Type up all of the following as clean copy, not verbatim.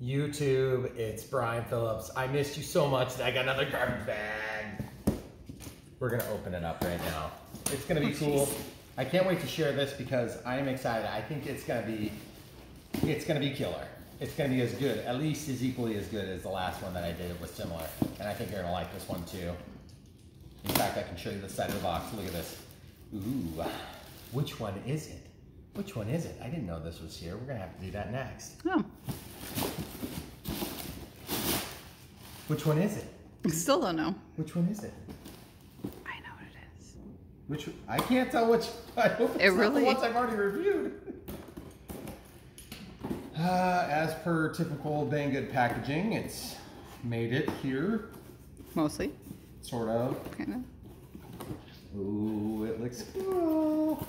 YouTube, it's Brian Phillips. I missed you so much that I got another garbage bag. We're gonna open it up right now. It's gonna be cool. I can't wait to share this because I am excited. I think it's gonna be killer. It's gonna be as good, at least as equally as good as the last one that I did. It was similar. And I think you're gonna like this one too. In fact, I can show you the side of the box. Look at this. Ooh, which one is it? Which one is it? I didn't know this was here. We're gonna have to do that next. Oh. Which one is it? I still don't know. Which one is it? I know what it is. Which, I can't tell which. I hope it's not the ones I've already reviewed. As per typical Banggood packaging, it's made it here. Mostly. Sort of. Kind of. Ooh, it looks cool.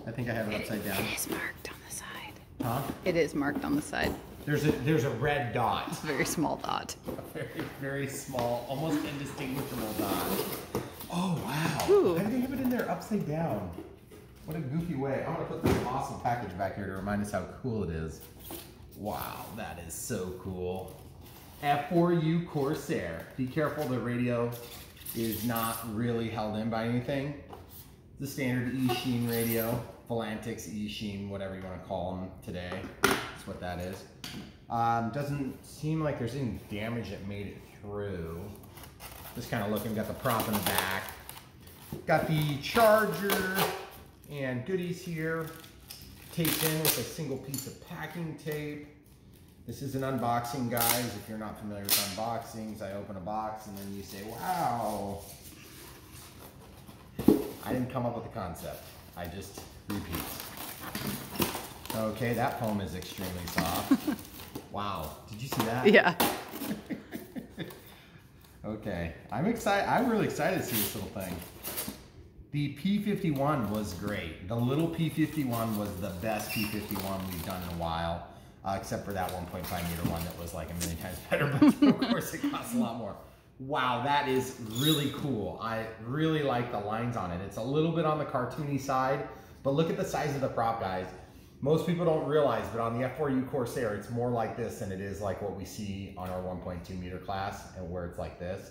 I think I have it upside down. It is marked on the side. Huh? It is marked on the side. There's a red dot. It's a very small dot. A very, very small, almost indistinguishable dot. Oh, wow. Ooh. Why do they have it in there upside down? What a goofy way. I'm going to put this awesome package back here to remind us how cool it is. Wow, that is so cool. F4U Corsair. Be careful, the radio is not really held in by anything. The standard Eachine radio, Volantics, Eachine, whatever you want to call them today. That's what that is. Doesn't seem like there's any damage that made it through. Just kind of looking, got the prop in the back. Got the charger and goodies here, taped in with a single piece of packing tape. This is an unboxing, guys. If you're not familiar with unboxings, I open a box and then you say, wow. I didn't come up with the concept. I just repeat. Okay, that foam is extremely soft. Wow, did you see that? Yeah. Okay, I'm excited. I'm really excited to see this little thing. The P51 was great. The little P51 was the best P51 we've done in a while, except for that 1.5 meter one that was like a million times better, but of course it costs a lot more. Wow, that is really cool. I really like the lines on it. It's a little bit on the cartoony side, but look at the size of the prop, guys. Most people don't realize, but on the F4U Corsair, it's more like this than it is like what we see on our 1.2 meter class, and where it's like this.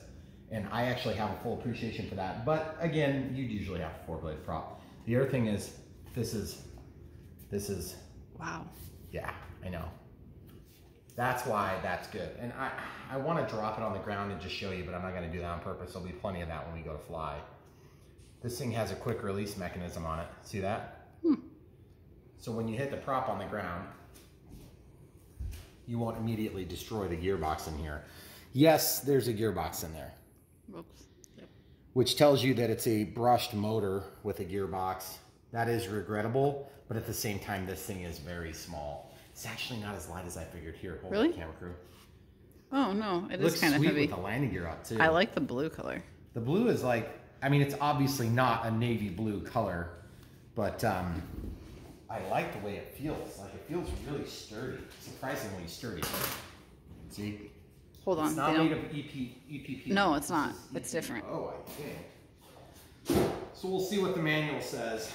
And I actually have a full appreciation for that. But again, you'd usually have a 4-blade prop. The other thing is, this is, wow. Yeah, I know. That's why that's good. And I want to drop it on the ground and just show you, but I'm not going to do that on purpose. There'll be plenty of that when we go to fly. This thing has a quick release mechanism on it. See that? So when you hit the prop on the ground, you won't immediately destroy the gearbox in here. Yes, there's a gearbox in there. Whoops. Yep. Which tells you that it's a brushed motor with a gearbox. That is regrettable, but at the same time, this thing is very small. It's actually not as light as I figured. Here, hold really? the camera crew. Oh no, it looks is kind of sweet heavy. with the landing gear up too. I like the blue color. The blue is like, I mean, it's obviously not a navy blue color, but I like the way it feels. Like, it feels really sturdy, surprisingly sturdy. See? Hold on. It's not made of EPP. No, it's not. It's different. Oh, I think. So we'll see what the manual says.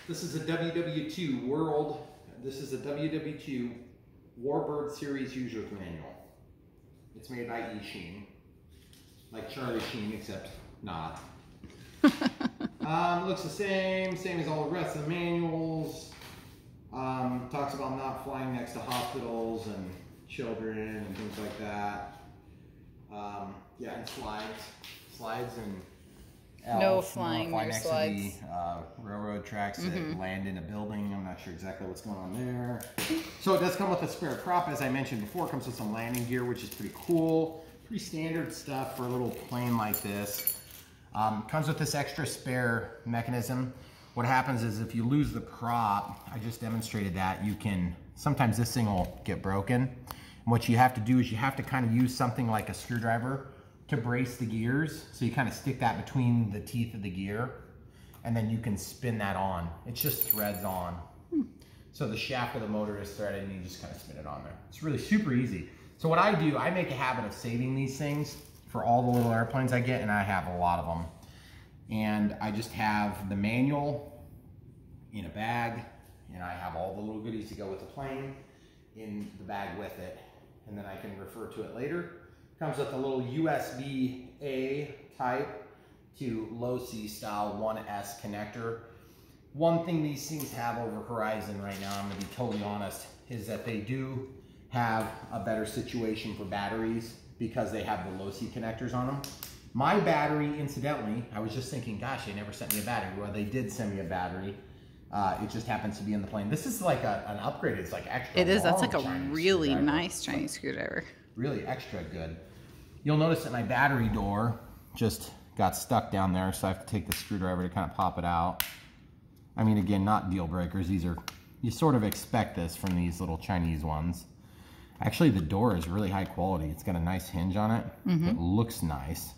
This is a WW2 World. This is a WW2 Warbird Series User's Manual. It's made by Eachine, like Charlie Sheen, except not. Looks the same as all the rest of the manuals. Talks about not flying next to hospitals and children and things like that. Yeah, and slides and no flying fly near next slides. to the railroad tracks that land in a building. I'm not sure exactly what's going on there. So it does come with a spare prop, as I mentioned before. It comes with some landing gear, which is pretty cool. Pretty standard stuff for a little plane like this. Comes with this extra spare mechanism. What happens is if you lose the prop, I just demonstrated that, you can, sometimes this thing will get broken. And what you have to do is you have to kind of use something like a screwdriver to brace the gears. So you kind of stick that between the teeth of the gear, and then you can spin that on. It's just threads on. So the shaft of the motor is threaded and you just kind of spin it on there. It's really super easy. So what I do, I make a habit of saving these things for all the little airplanes I get, and I have a lot of them. And I just have the manual in a bag, and I have all the little goodies to go with the plane in the bag with it. and then I can refer to it later. Comes with a little USB-A type to low C style 1S connector. One thing these things have over Horizon right now, I'm gonna be totally honest, is that they do have a better situation for batteries because they have the low C connectors on them. My battery, incidentally, I was just thinking, gosh, they never sent me a battery. Well, they did send me a battery. It just happens to be in the plane. This is like an upgrade. It's like extra. It is. That's like a Chinese really screwdriver. nice Chinese screwdriver. Really extra good. You'll notice that my battery door just got stuck down there, so I have to take the screwdriver to kind of pop it out. I mean, again, not deal breakers. These are, you sort of expect this from these little Chinese ones. Actually, the door is really high quality. It's got a nice hinge on it. It looks nice.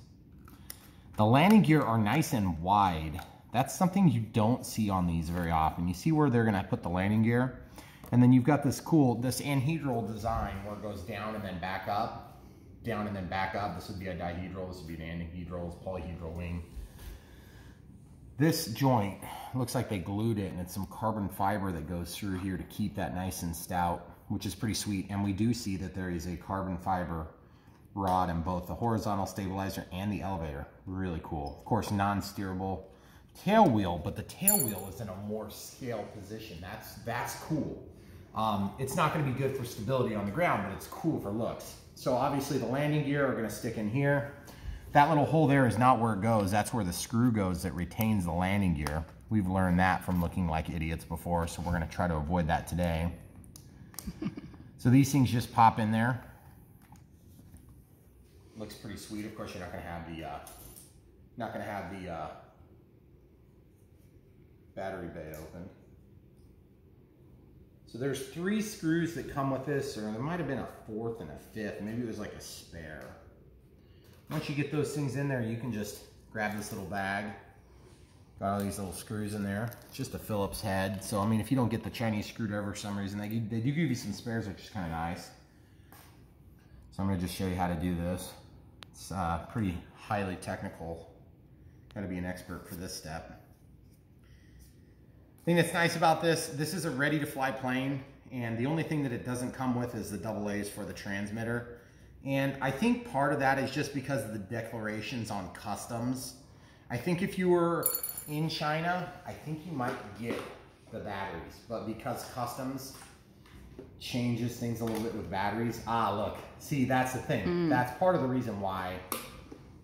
The landing gear are nice and wide. That's something you don't see on these very often. You see where they're gonna put the landing gear, and then you've got this cool, this anhedral design where it goes down and then back up, down and then back up. This would be a dihedral, this would be an anhedral, it's polyhedral wing. This joint looks like they glued it, and it's some carbon fiber that goes through here to keep that nice and stout, which is pretty sweet. And we do see that there is a carbon fiber rod in both the horizontal stabilizer and the elevator. Really cool. Of course, non-steerable tail wheel, but the tail wheel is in a more scale position. That's cool. It's not going to be good for stability on the ground, but it's cool for looks. So obviously the landing gear are going to stick in here. That little hole there is not where it goes. That's where the screw goes that retains the landing gear. We've learned that from looking like idiots before, so we're going to try to avoid that today. So these things just pop in there. Looks pretty sweet. Of course, you're not going to have the battery bay open. So there's 3 screws that come with this, or there might have been a 4th and a 5th. Maybe it was like a spare. Once you get those things in there, you can just grab this little bag. Got all these little screws in there. It's just a Phillips head. So, I mean, if you don't get the Chinese screwdriver for some reason, they do give you some spares, which is kind of nice. So I'm going to just show you how to do this. It's pretty highly technical. Got to be an expert for this step. The thing that's nice about this is a ready-to-fly plane, and the only thing that it doesn't come with is the AA's for the transmitter. And I think part of that is just because of the declarations on customs. I think if you were in China, I think you might get the batteries, but because customs changes things a little bit with batteries. Look, see, that's the thing. That's part of the reason why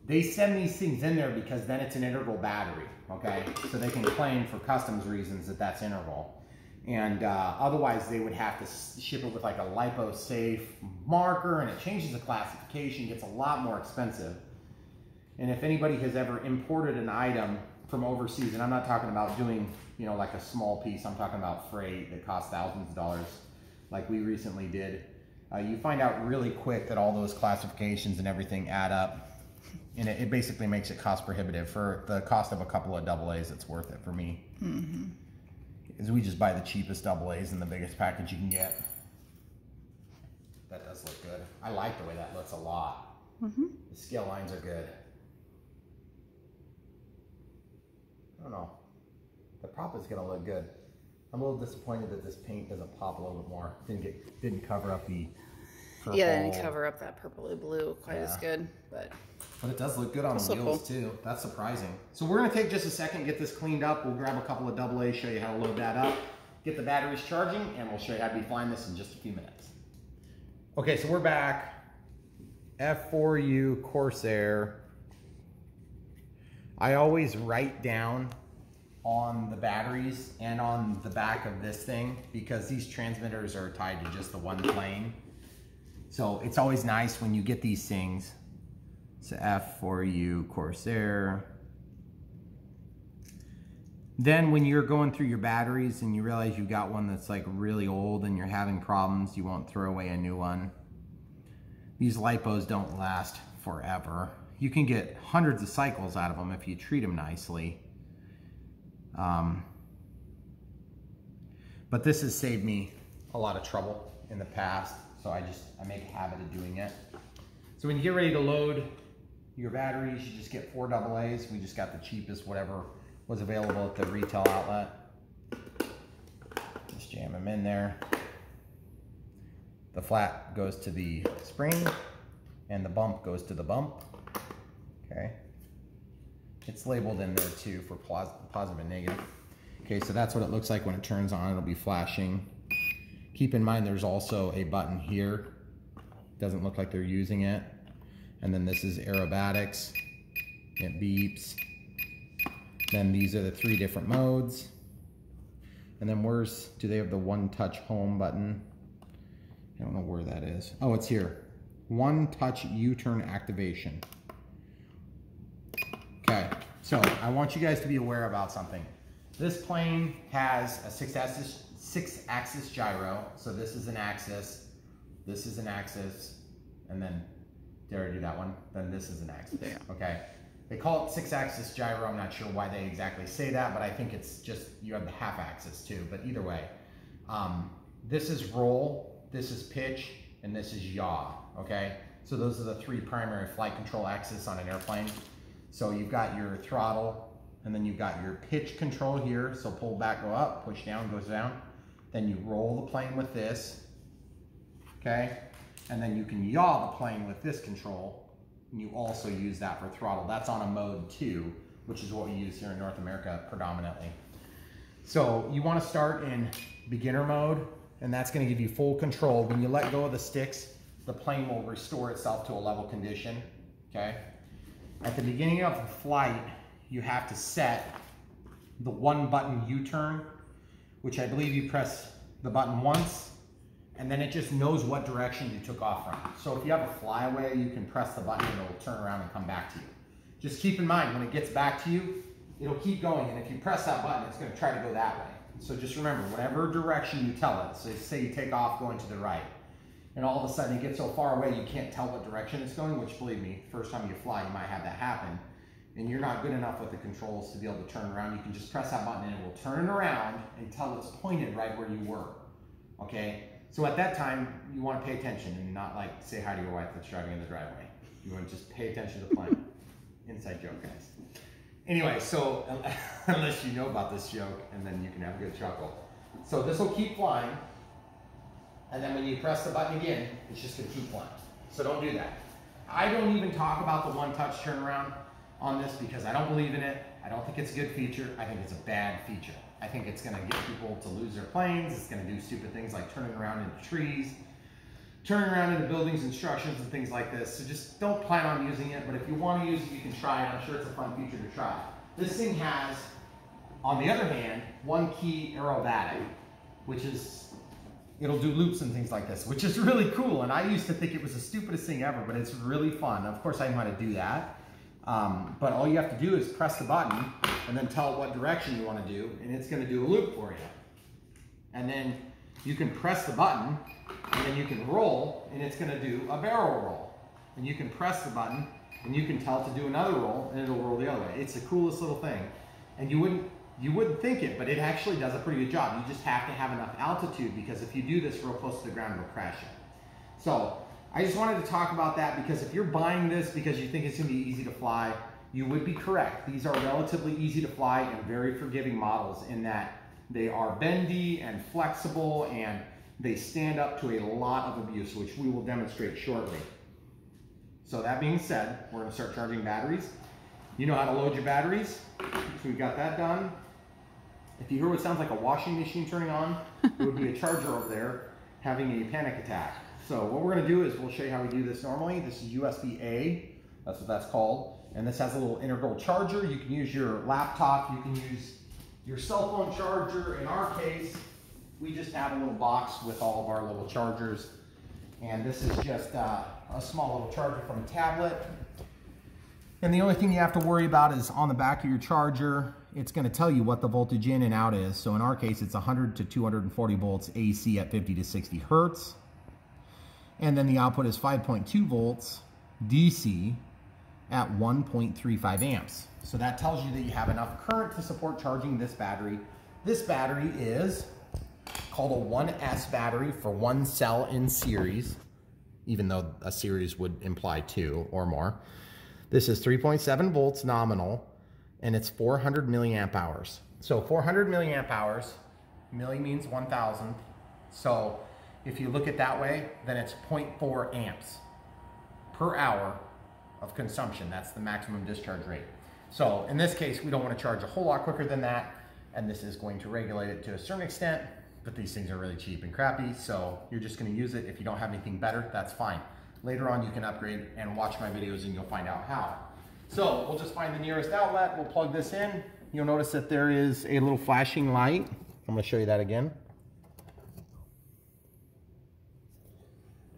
they send these things in there, because then it's an integral battery, okay? So they can claim for customs reasons that that's integral. And otherwise they would have to ship it with like a lipo-safe marker, and it changes the classification, gets a lot more expensive. And if anybody has ever imported an item from overseas, and I'm not talking about doing, you know, like a small piece, I'm talking about freight that costs thousands of dollars, like we recently did, you find out really quick that all those classifications and everything add up. And it basically makes it cost prohibitive. For the cost of a couple of AA's, it's worth it for me. Is we just buy the cheapest AA's and the biggest package you can get. That does look good. I like the way that looks a lot. The scale lines are good. I don't know. The prop is gonna look good. I'm a little disappointed that this paint doesn't pop a little bit more. Didn't cover up the purple. Yeah, didn't cover up that purpley blue quite as good, but it does look good on the wheels too. That's surprising. So we're gonna take just a second, get this cleaned up. We'll grab a couple of AA's, show you how to load that up, get the batteries charging, and we'll show you how to be flying this in just a few minutes. Okay, so we're back. F4U Corsair. I always write down on the batteries and on the back of this thing, because these transmitters are tied to just the one plane. So it's always nice when you get these things. So F4U Corsair. Then when you're going through your batteries and you realize you've got one that's like really old and you're having problems, you won't throw away a new one. These lipos don't last forever. You can get hundreds of cycles out of them if you treat them nicely. But this has saved me a lot of trouble in the past, so I make a habit of doing it. So when you get ready to load your batteries, you just get 4 AA's. We just got the cheapest, whatever was available at the retail outlet. Just jam them in there. The flat goes to the spring, and the bump goes to the bump. Okay. It's labeled in there too for positive and negative. Okay, so that's what it looks like when it turns on. It'll be flashing. Keep in mind there's also a button here. Doesn't look like they're using it. And then this is aerobatics. It beeps. Then these are the 3 different modes. And then do they have the one touch home button? I don't know where that is. Oh, it's here. One touch U-turn activation. Okay, so I want you guys to be aware about something. This plane has a 6-axis gyro. So this is an axis, this is an axis, and then, did I already do that one? Then this is an axis, yeah. Okay. They call it 6-axis gyro. I'm not sure why they exactly say that, but I think it's just, you have the half axis too, but either way. This is roll, this is pitch, and this is yaw, okay? So those are the 3 primary flight control axes on an airplane. So you've got your throttle, and then you've got your pitch control here. So pull back, go up, push down, goes down. Then you roll the plane with this, okay? And then you can yaw the plane with this control. And you also use that for throttle. That's on a mode 2, which is what we use here in North America predominantly. So you want to start in beginner mode, and that's going to give you full control. When you let go of the sticks, the plane will restore itself to a level condition, okay? At the beginning of the flight, you have to set the 1-button U-turn, which I believe you press the button once, and then it just knows what direction you took off from. So if you have a flyaway, you can press the button and it'll turn around and come back to you. Just keep in mind, when it gets back to you, it'll keep going, and if you press that button, it's going to try to go that way. So just remember, whatever direction you tell it, so say you take off going to the right, and all of a sudden it gets so far away you can't tell what direction it's going, which believe me, first time you fly, you might have that happen, and you're not good enough with the controls to be able to turn around. You can just press that button and it will turn it around until it's pointed right where you were, okay? So at that time, you want to pay attention and not like say hi to your wife that's driving in the driveway. You want to just pay attention to the plane. Inside joke, guys. Anyway, so unless you know about this joke, and then you can have a good chuckle. So this will keep flying, and then when you press the button again, it's just going to keep flying. So don't do that. I don't even talk about the one-touch turnaround on this because I don't believe in it. I don't think it's a good feature. I think it's a bad feature. I think it's going to get people to lose their planes. It's going to do stupid things like turning around into trees, turning around into buildings and structures and things like this. So just don't plan on using it, but if you want to use it, you can try it. I'm sure it's a fun feature to try. This thing has, on the other hand, one key aerobatic, which is, it'll do loops and things like this, which is really cool. And I used to think it was the stupidest thing ever, but it's really fun. Of course, I know how to do that. But all you have to do is press the button and then tell it what direction you want to do, and it's going to do a loop for you. And then you can press the button, and then you can roll, and it's going to do a barrel roll. And you can press the button, and you can tell it to do another roll, and it'll roll the other way. It's the coolest little thing. And you wouldn't think it, but it actually does a pretty good job. You just have to have enough altitude, because if you do this real close to the ground, it'll crash you. So I just wanted to talk about that, because if you're buying this because you think it's going to be easy to fly, you would be correct. These are relatively easy to fly and very forgiving models in that they are bendy and flexible, and they stand up to a lot of abuse, which we will demonstrate shortly. So that being said, we're going to start charging batteries. You know how to load your batteries, so we've got that done. If you hear what sounds like a washing machine turning on, it would be a charger over there having a panic attack. So what we're going to do is we'll show you how we do this normally. This is USB-A, that's what that's called. And this has a little integral charger. You can use your laptop, you can use your cell phone charger. In our case, we just have a little box with all of our little chargers. And this is just a small little charger from a tablet. And the only thing you have to worry about is on the back of your charger, it's going to tell you what the voltage in and out is. So in our case, it's 100 to 240 volts AC at 50 to 60 hertz. And then the output is 5.2 volts DC at 1.35 amps. So that tells you that you have enough current to support charging this battery. This battery is called a 1S battery for one cell in series, even though a series would imply 2 or more. This is 3.7 volts nominal, and it's 400 milliamp hours. So 400 milliamp hours, milli means 1,000. So if you look at that way, then it's 0.4 amps per hour of consumption. That's the maximum discharge rate. So in this case, we don't want to charge a whole lot quicker than that, and this is going to regulate it to a certain extent, but these things are really cheap and crappy, so you're just going to use it. If you don't have anything better, that's fine. Later on, you can upgrade and watch my videos and you'll find out how. So we'll just find the nearest outlet, we'll plug this in. You'll notice that there is a little flashing light. I'm going to show you that again.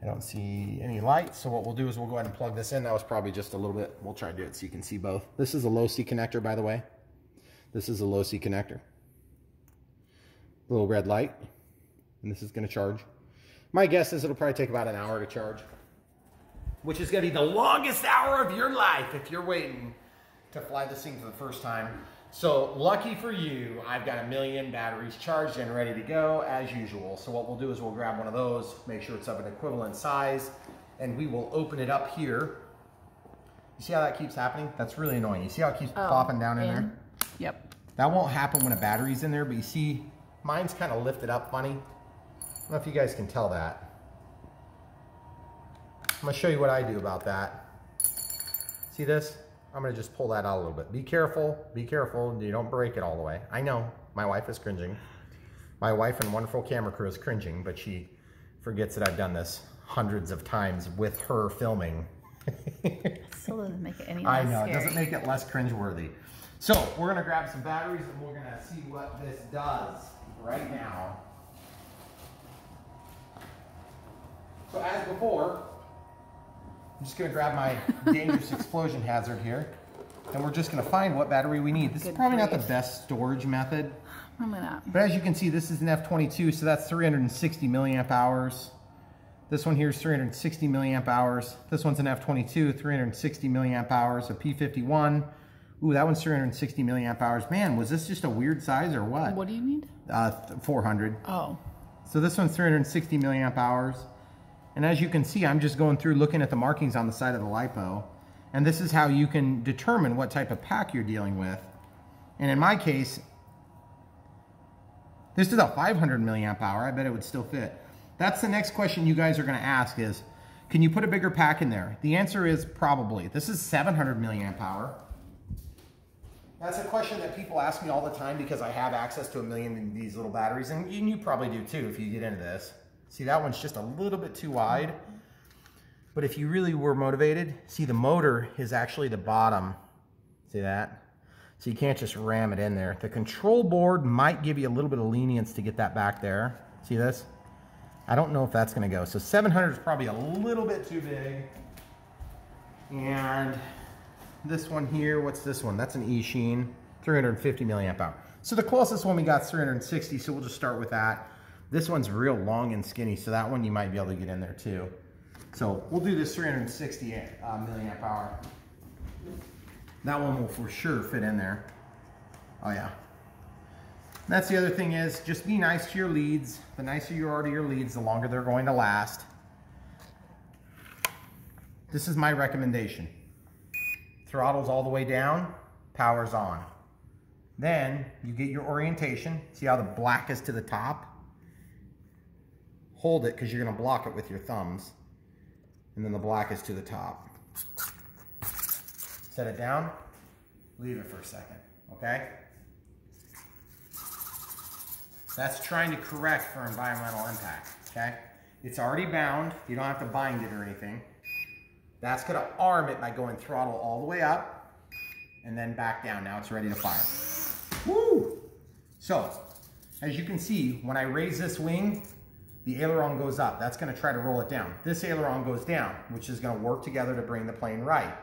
I don't see any light, so what we'll do is we'll go ahead and plug this in. That was probably just a little bit, we'll try to do it so you can see both. This is a low C connector, by the way. This is a low C connector. Little red light, and this is going to charge. My guess is it'll probably take about an hour to charge, which is going to be the longest hour of your life if you're waiting to fly this thing for the first time. So lucky for you, I've got 1,000,000 batteries charged and ready to go as usual. So what we'll do is we'll grab one of those, make sure it's of an equivalent size, and we will open it up here. You see how that keeps happening? That's really annoying. You see how it keeps plopping down in there? Yep. That won't happen when a battery's in there, but you see, mine's kind of lifted up funny. I don't know if you guys can tell that. I'm gonna show you what I do about that. See this? I'm gonna just pull that out a little bit. Be careful, you don't break it all the way. I know, my wife is cringing. My wife and wonderful camera crew is cringing, but she forgets that I've done this hundreds of times with her filming. Still doesn't make it any I less know, scary. it doesn't make it less cringeworthy. So, we're gonna grab some batteries and we're gonna see what this does right now. So as before, I'm just gonna grab my dangerous explosion hazard here, and we're just gonna find what battery we need. This is probably not the best storage method. Probably not. But as you can see, this is an F22, so that's 360 milliamp hours. This one here is 360 milliamp hours. This one's an F22, 360 milliamp hours. A P51, ooh, that one's 360 milliamp hours. Man, was this just a weird size or what? What do you need? 400. Oh. So this one's 360 milliamp hours. And as you can see, I'm just going through looking at the markings on the side of the LiPo. And this is how you can determine what type of pack you're dealing with. And in my case, this is a 500 milliamp hour. I bet it would still fit. That's the next question you guys are going to ask is, can you put a bigger pack in there? The answer is probably. This is 700 milliamp hour. That's a question that people ask me all the time because I have access to 1,000,000 of these little batteries, and you probably do too if you get into this. See, that one's just a little bit too wide. But if you really were motivated, see, the motor is actually the bottom. See that? So you can't just ram it in there. The control board might give you a little bit of lenience to get that back there. See this? I don't know if that's going to go. So 700 is probably a little bit too big. And this one here, what's this one? That's an Eachine, 350 milliamp hour. So the closest one we got is 360, so we'll just start with that. This one's real long and skinny, so that one you might be able to get in there too. So we'll do this 360 milliamp hour. That one will for sure fit in there. Oh yeah. And that's the other thing is, just be nice to your leads. The nicer you are to your leads, the longer they're going to last. This is my recommendation. Throttle's all the way down, power's on. Then you get your orientation. See how the black is to the top? Hold it because you're going to block it with your thumbs. And then the black is to the top. Set it down, leave it for a second, okay? That's trying to correct for environmental impact, okay? It's already bound, you don't have to bind it or anything. That's going to arm it by going throttle all the way up and then back down. Now it's ready to fire. Woo! So, as you can see, when I raise this wing, the aileron goes up. That's going to try to roll it down. This aileron goes down, which is going to work together to bring the plane right.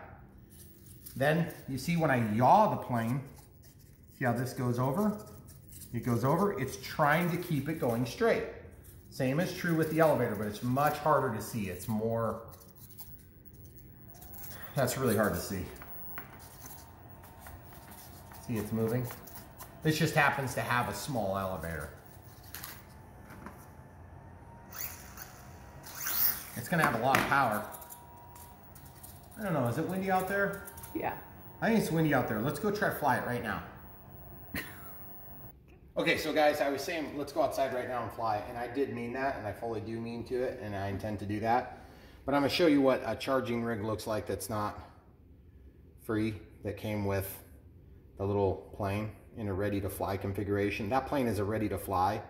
Then you see when I yaw the plane, see how this goes over? It goes over. It's trying to keep it going straight. Same is true with the elevator, but it's much harder to see. It's more, that's really hard to see. See, it's moving. This just happens to have a small elevator. It's going to have a lot of power. I don't know, is it windy out there? Yeah. I think it's windy out there. Let's go try to fly it right now. Okay, so guys, I was saying let's go outside right now and fly, and I did mean that, and I fully do mean to it, and I intend to do that. But I'm going to show you what a charging rig looks like that's not free, that came with the little plane in a ready-to-fly configuration. That plane is a ready-to-fly,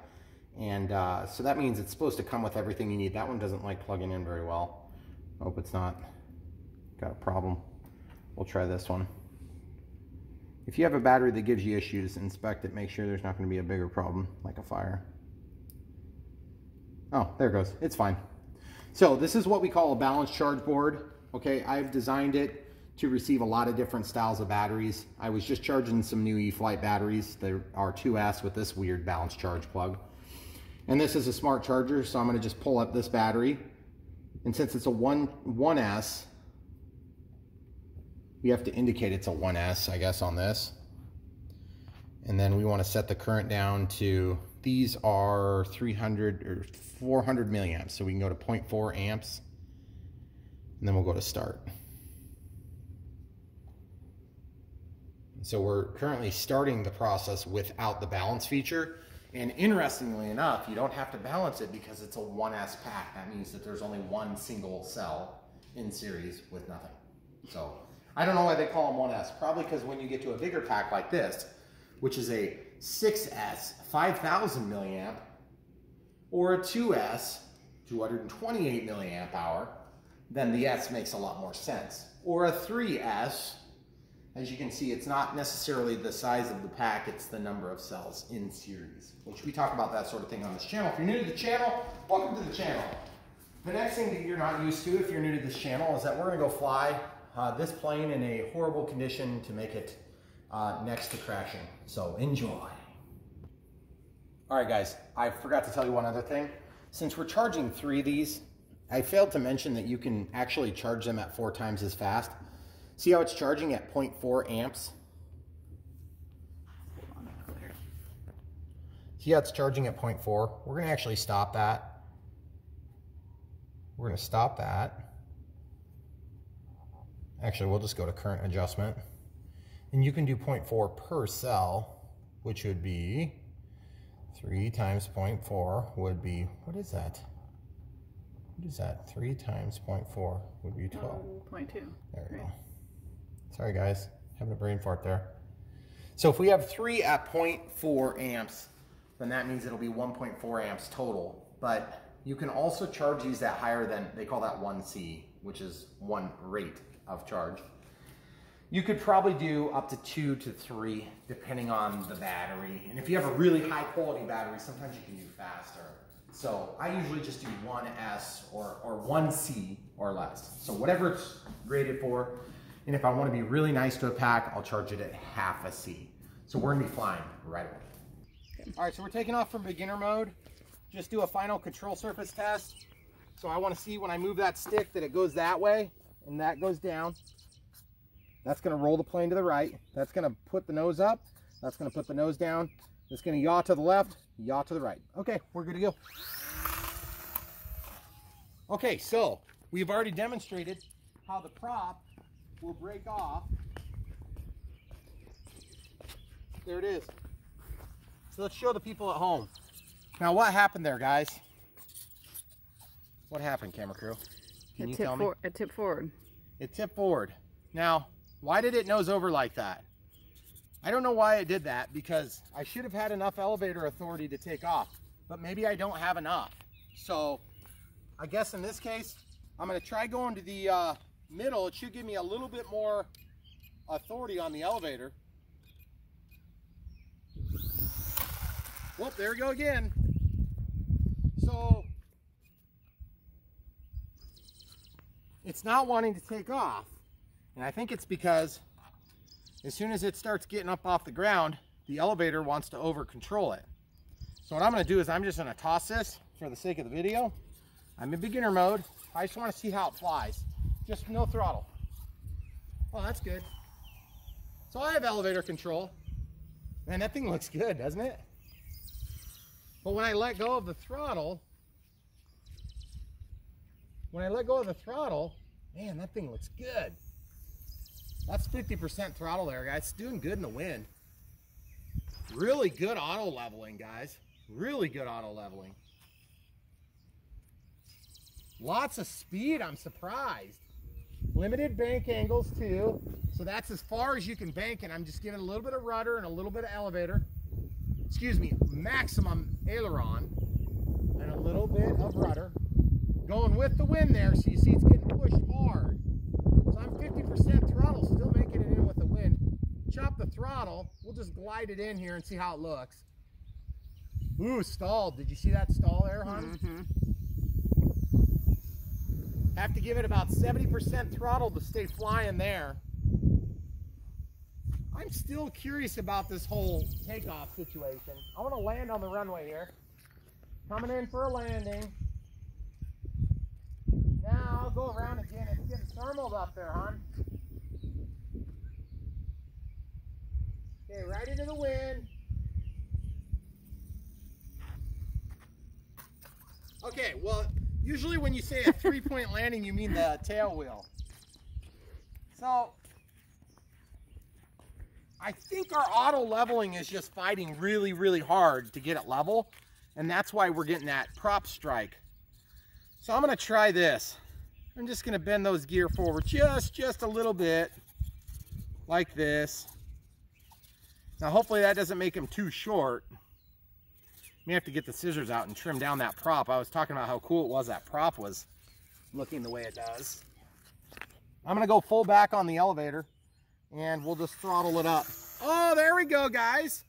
and so that means it's supposed to come with everything you need. That one doesn't like plugging in very well. Hope it's not got a problem. We'll try this one. If you have a battery that gives you issues, inspect it. Make sure there's not going to be a bigger problem, like a fire. Oh, there it goes. It's fine. So this is what we call a balanced charge board. Okay, I've designed it to receive a lot of different styles of batteries. I was just charging some new E-Flite batteries. They are 2S with this weird balanced charge plug. And this is a smart charger, so I'm going to just pull up this battery. And since it's a 1S, we have to indicate it's a 1S, I guess, on this. And then we want to set the current down to, these are 300 or 400 milliamps. So we can go to 0.4 amps. And then we'll go to start. So we're currently starting the process without the balance feature. And interestingly enough, you don't have to balance it because it's a 1S pack. That means that there's only one single cell in series with nothing. So I don't know why they call them 1S. Probably because when you get to a bigger pack like this, which is a 6S 5000 milliamp, or a 2S 228 milliamp hour, then the S makes a lot more sense. Or a 3S, as you can see, it's not necessarily the size of the pack, it's the number of cells in series, which we talk about that sort of thing on this channel. If you're new to the channel, welcome to the channel. The next thing that you're not used to if you're new to this channel is that we're gonna go fly this plane in a horrible condition to make it next to crashing. So enjoy. All right, guys, I forgot to tell you one other thing. Since we're charging 3 of these, I failed to mention that you can actually charge them at 4 times as fast. See how it's charging at 0.4 amps? See how it's charging at 0.4? We're going to actually stop that. We're going to stop that. Actually, we'll just go to current adjustment. And you can do 0.4 per cell, which would be 3 times 0.4 would be, what is that? What is that? 3 times 0.4 would be 12. 0.2. There we go. Sorry guys, having a brain fart there. So if we have 3 at 0.4 amps, then that means it'll be 1.4 amps total. But you can also charge these at higher than, they call that 1C, which is 1 rate of charge. You could probably do up to 2 to 3, depending on the battery. And if you have a really high quality battery, sometimes you can do faster. So I usually just do 1S or 1C or less. So whatever it's rated for. And if I want to be really nice to a pack, I'll charge it at half a C. So we're going to be flying right away. Okay. All right, so we're taking off from beginner mode. Just do a final control surface test. So I want to see when I move that stick that it goes that way and that goes down. That's going to roll the plane to the right. That's going to put the nose up. That's going to put the nose down. It's going to yaw to the left, yaw to the right. Okay, we're good to go. Okay, so we've already demonstrated how the prop will break off. There it is. So let's show the people at home. Now what happened there, guys? What happened, camera crew? Can you tell me? It tipped forward. It tipped forward. Now, why did it nose over like that? I don't know why it did that, because I should have had enough elevator authority to take off, but maybe I don't have enough. So I guess in this case, I'm going to try going to the middle. It should give me a little bit more authority on the elevator. Whoop, there we go again. So it's not wanting to take off. And I think it's because as soon as it starts getting up off the ground, the elevator wants to over control it. So what I'm going to do is I'm just going to toss this for the sake of the video. I'm in beginner mode. I just want to see how it flies. Just no throttle. Oh, that's good. So I have elevator control. Man, that thing looks good, doesn't it? But when I let go of the throttle, man, that thing looks good. That's 50% throttle there, guys. It's doing good in the wind. Really good auto leveling, guys. Really good auto leveling. Lots of speed, I'm surprised. Limited bank angles too. So that's as far as you can bank, and I'm just giving a little bit of rudder and a little bit of elevator. Excuse me, maximum aileron and a little bit of rudder. Going with the wind there, so you see it's getting pushed hard. So I'm 50% throttle, still making it in with the wind. Chop the throttle, we'll just glide it in here and see how it looks. Ooh, stalled. Did you see that stall there, hon? Mm-hmm. Have to give it about 70% throttle to stay flying there. I'm still curious about this whole takeoff situation. I want to land on the runway here. Coming in for a landing. Now I'll go around again. It's getting thermaled up there, hon. Okay, right into the wind. Okay, well, usually when you say a 3-point landing, you mean the tail wheel. So, I think our auto leveling is just fighting really, really hard to get it level, and that's why we're getting that prop strike. So I'm gonna try this. I'm just gonna bend those gear forward just a little bit, like this. Now hopefully that doesn't make them too short. May have to get the scissors out and trim down that prop. I was talking about how cool it was that prop was looking the way it does. I'm gonna go full back on the elevator and we'll just throttle it up. Oh, there we go, guys.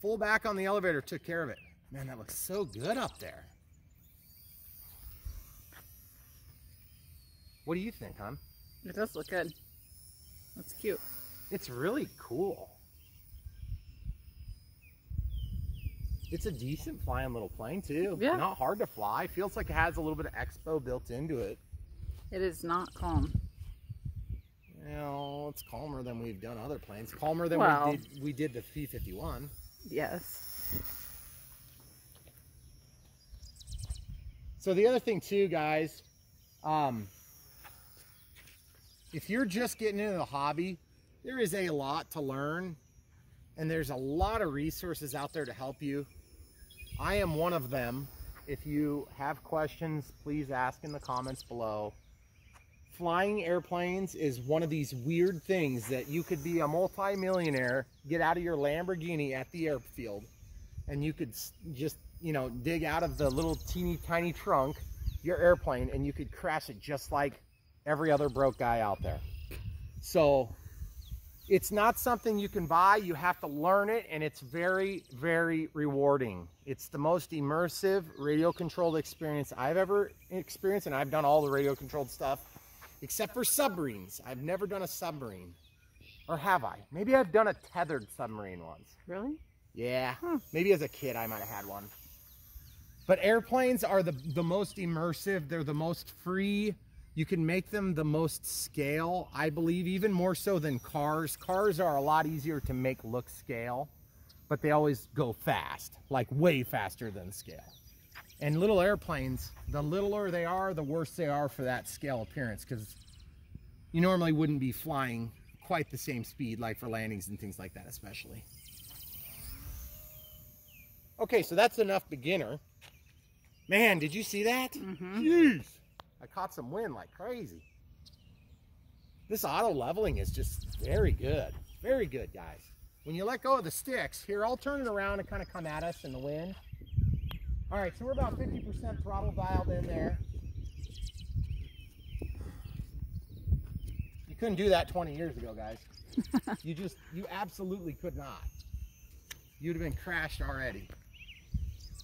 Full back on the elevator took care of it. Man, that looks so good up there. What do you think, hon? It does look good. That's cute. It's really cool. It's a decent flying little plane too. Yeah. Not hard to fly. Feels like it has a little bit of expo built into it. It is not calm. Well, it's calmer than we've done other planes. Calmer than we did the P-51. Yes. So the other thing too, guys, if you're just getting into the hobby, there is a lot to learn, and there's a lot of resources out there to help you. I am one of them. If you have questions, please ask in the comments below. Flying airplanes is one of these weird things that you could be a multi-millionaire, get out of your Lamborghini at the airfield, and you could just, you know, dig out of the little teeny tiny trunk your airplane, and you could crash it just like every other broke guy out there. So it's not something you can buy. You have to learn it, and it's very, very rewarding. It's the most immersive radio controlled experience I've ever experienced, and I've done all the radio controlled stuff except for submarines. I've never done a submarine. Or have I? Maybe I've done a tethered submarine once. Really? Yeah. Maybe as a kid I might have had one. But airplanes are the most immersive. They're the most free. You can make them the most scale, I believe, even more so than cars. Cars are a lot easier to make look scale, but they always go fast, like way faster than scale. And little airplanes, the littler they are, the worse they are for that scale appearance, because you normally wouldn't be flying quite the same speed, like for landings and things like that especially. Okay, so that's enough beginner. Man, did you see that? Mm-hmm. Jeez. I caught some wind like crazy. This auto leveling is just very good. Very good, guys. When you let go of the sticks, here, I'll turn it around and kind of come at us in the wind. All right, so we're about 50% throttle dialed in there. You couldn't do that 20 years ago, guys. You absolutely could not. You'd have been crashed already.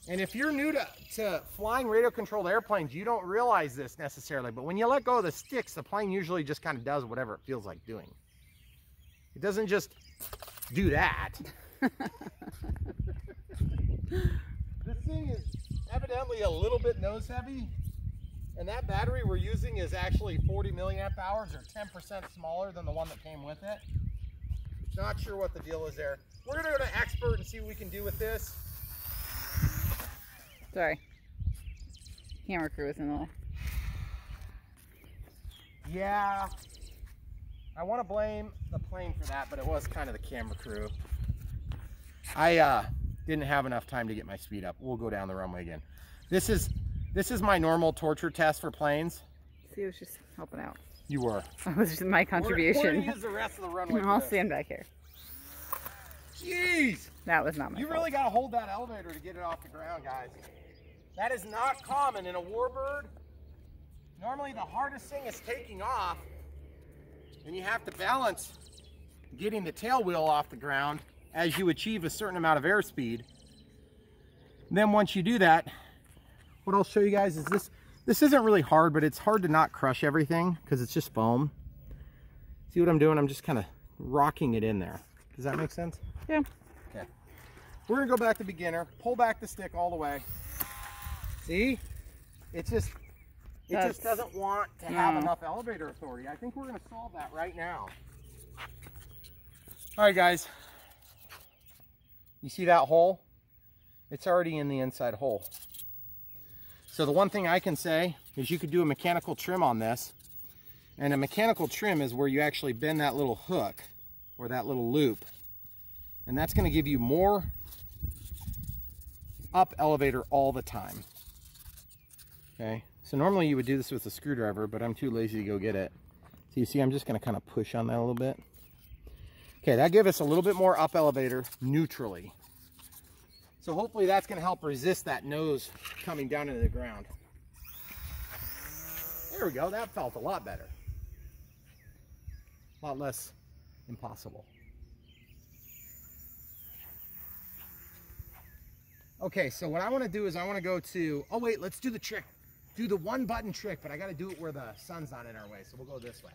And if you're new to flying radio-controlled airplanes, you don't realize this necessarily, but when you let go of the sticks, the plane usually just kind of does whatever it feels like doing. It doesn't just do that. This thing is evidently a little bit nose heavy, and that battery we're using is actually 40 milliamp hours, or 10% smaller than the one that came with it. Not sure what the deal is there. We're going to go to expert and see what we can do with this. Sorry. Camera crew is in the way. Yeah. I want to blame the plane for that, but it was kind of the camera crew. I didn't have enough time to get my speed up. We'll go down the runway again. This is my normal torture test for planes. See, I was just helping out. You were. That was just my contribution. We're gonna use the rest of the runway. I'll stand back here. Jeez! That was not my fault. You really gotta hold that elevator to get it off the ground, guys. That is not common in a warbird. Normally the hardest thing is taking off, and you have to balance getting the tail wheel off the ground as you achieve a certain amount of airspeed. Then once you do that, what I'll show you guys is this. This isn't really hard, but it's hard to not crush everything because it's just foam. See what I'm doing? I'm just kind of rocking it in there. Does that make sense? Yeah. Okay. We're gonna go back to beginner, pull back the stick all the way. See? It just doesn't want to have enough elevator authority. I think we're gonna solve that right now. All right, guys. You see that hole? It's already in the inside hole. So the one thing I can say is you could do a mechanical trim on this. And a mechanical trim is where you actually bend that little hook or that little loop. And that's going to give you more up elevator all the time. Okay, so normally you would do this with a screwdriver, but I'm too lazy to go get it. So you see I'm just going to kind of push on that a little bit. Okay, that gives us a little bit more up elevator neutrally. So hopefully that's going to help resist that nose coming down into the ground. There we go. That felt a lot better. A lot less impossible. Okay, so what I want to do is I want to go to... Oh, wait, let's do the trick. Do the one button trick, but I got to do it where the sun's not in our way. So we'll go this way.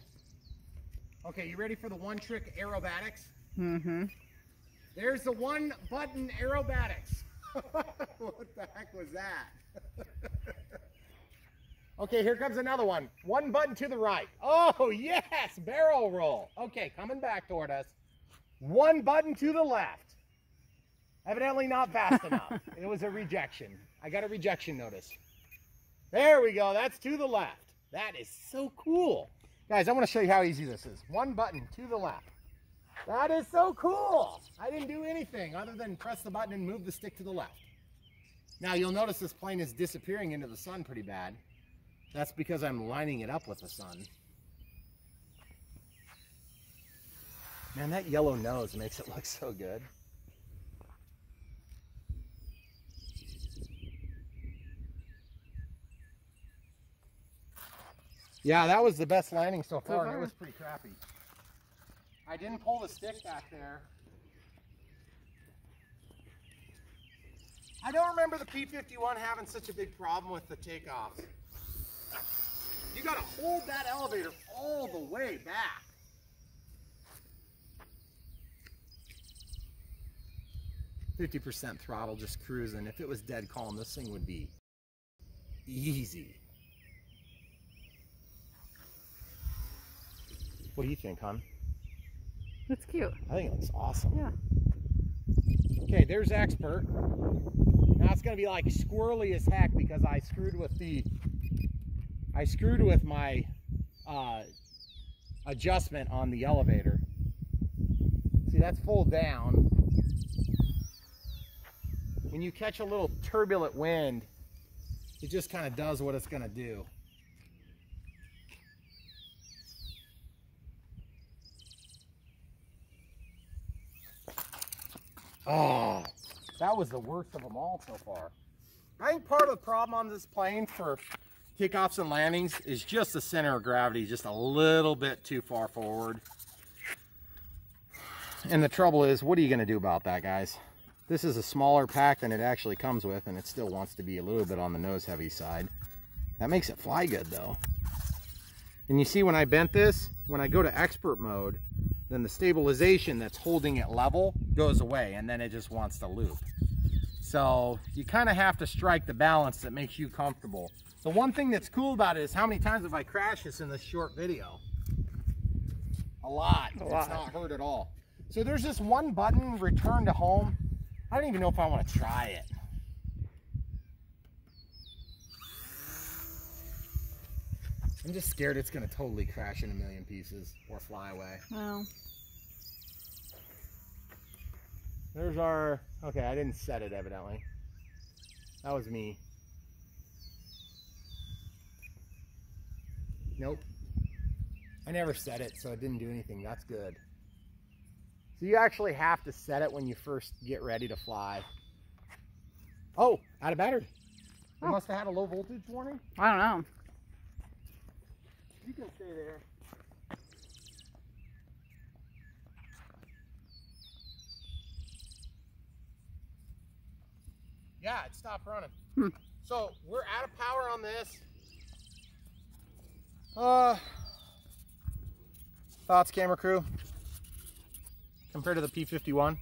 Okay, you ready for the one trick aerobatics? Mm-hmm. There's the one button aerobatics. What the heck was that? Okay, here comes another one. One button to the right. Oh, yes, barrel roll. Okay, coming back toward us. One button to the left. Evidently not fast enough. It was a rejection. I got a rejection notice. There we go. That's to the left. That is so cool. Guys, I want to show you how easy this is. One button to the left. That is so cool. I didn't do anything other than press the button and move the stick to the left. Now you'll notice this plane is disappearing into the sun pretty bad. That's because I'm lining it up with the sun. Man, that yellow nose makes it look so good. Yeah, that was the best landing so far, and it was pretty crappy. I didn't pull the stick back there. I don't remember the P-51 having such a big problem with the takeoffs. You gotta hold that elevator all the way back. %, throttle, just cruising. If it was dead calm, this thing would be easy. What do you think, hon? That's cute. I think it looks awesome. Yeah. Okay, there's expert. Now it's gonna be like squirrely as heck because I screwed with my adjustment on the elevator. See, that's full down. When you catch a little turbulent wind, it just kind of does what it's gonna do. Oh, that was the worst of them all so far. I think part of the problem on this plane for takeoffs and landings is just the center of gravity, just a little bit too far forward. And the trouble is, what are you going to do about that, guys? This is a smaller pack than it actually comes with, and it still wants to be a little bit on the nose heavy side. That makes it fly good though. And you see when I bent this, when I go to expert mode, then the stabilization that's holding it level goes away, and then it just wants to loop. So you kind of have to strike the balance that makes you comfortable. The one thing that's cool about it is how many times have I crashed this in this short video? A lot. It's not hurt at all. So there's this one button, return to home. I don't even know if I want to try it. I'm just scared it's going to totally crash in a million pieces or fly away. Well, There's our, okay, I didn't set it evidently. That was me. Nope. I never set it, so it didn't do anything. That's good. So you actually have to set it when you first get ready to fly. Oh, out of battery. It must have had a low voltage warning. I don't know. You can stay there. Yeah, it stopped running. So we're out of power on this. Thoughts, camera crew? Compared to the P51?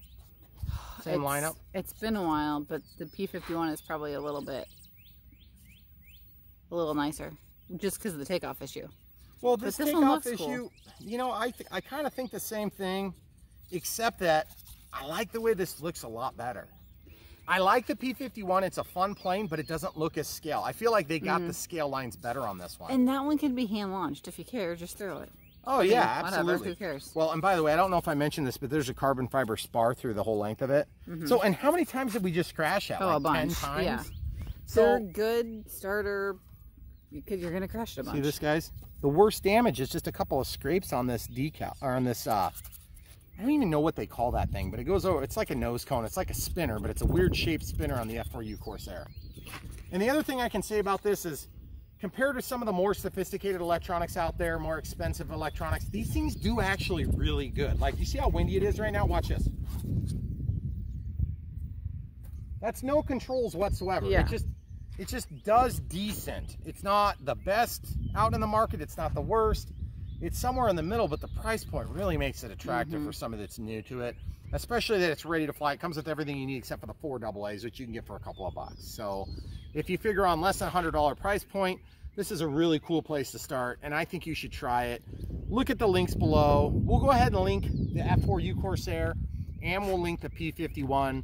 Same lineup? It's been a while, but the P51 is probably a little nicer. Just because of the takeoff issue. Well, this takeoff issue, cool. You know, I kind of think the same thing, except that I like the way this looks a lot better. I like the P51. It's a fun plane, but it doesn't look as scale. I feel like they got the scale lines better on this one. And that one can be hand launched. If you care, just throw it. Oh, yeah, absolutely. Whatever, who cares? Well, and by the way, I don't know if I mentioned this, but there's a carbon fiber spar through the whole length of it. So, and how many times did we just crash that? Oh, like a bunch. 10 times? Yeah. So, they're good starter, because you're going to crash it a bunch. See this, guys? The worst damage is just a couple of scrapes on this decal, or on this, I don't even know what they call that thing, but it goes over, it's like a nose cone. It's like a spinner, but it's a weird shaped spinner on the F4U Corsair. And the other thing I can say about this is, compared to some of the more sophisticated electronics out there, more expensive electronics, these things do actually really good. Like, you see how windy it is right now? Watch this. That's no controls whatsoever. Yeah. It just does decent. It's not the best out in the market. It's not the worst. It's somewhere in the middle, but the price point really makes it attractive for somebody that's new to it, especially that it's ready to fly. It comes with everything you need except for the 4 AA's, which you can get for a couple of bucks. So if you figure on less than $100 price point, this is a really cool place to start, and I think you should try it. Look at the links below. We'll go ahead and link the F4U Corsair, and we'll link the P51,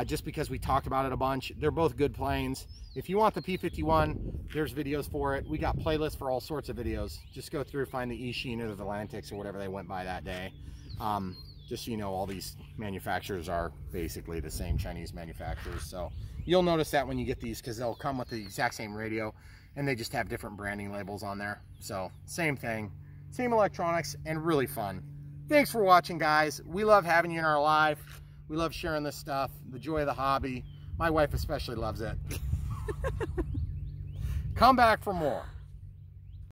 just because we talked about it a bunch. They're both good planes. If you want the P51, there's videos for it. We got playlists for all sorts of videos. Just go through, find the Eachine or the Atlantics or whatever they went by that day. Just so you know, all these manufacturers are basically the same Chinese manufacturers. So you'll notice that when you get these, because they'll come with the exact same radio, and they just have different branding labels on there. So same thing, same electronics, and really fun. Thanks for watching, guys. We love having you in our life. We love sharing this stuff, the joy of the hobby. My wife especially loves it. Come back for more.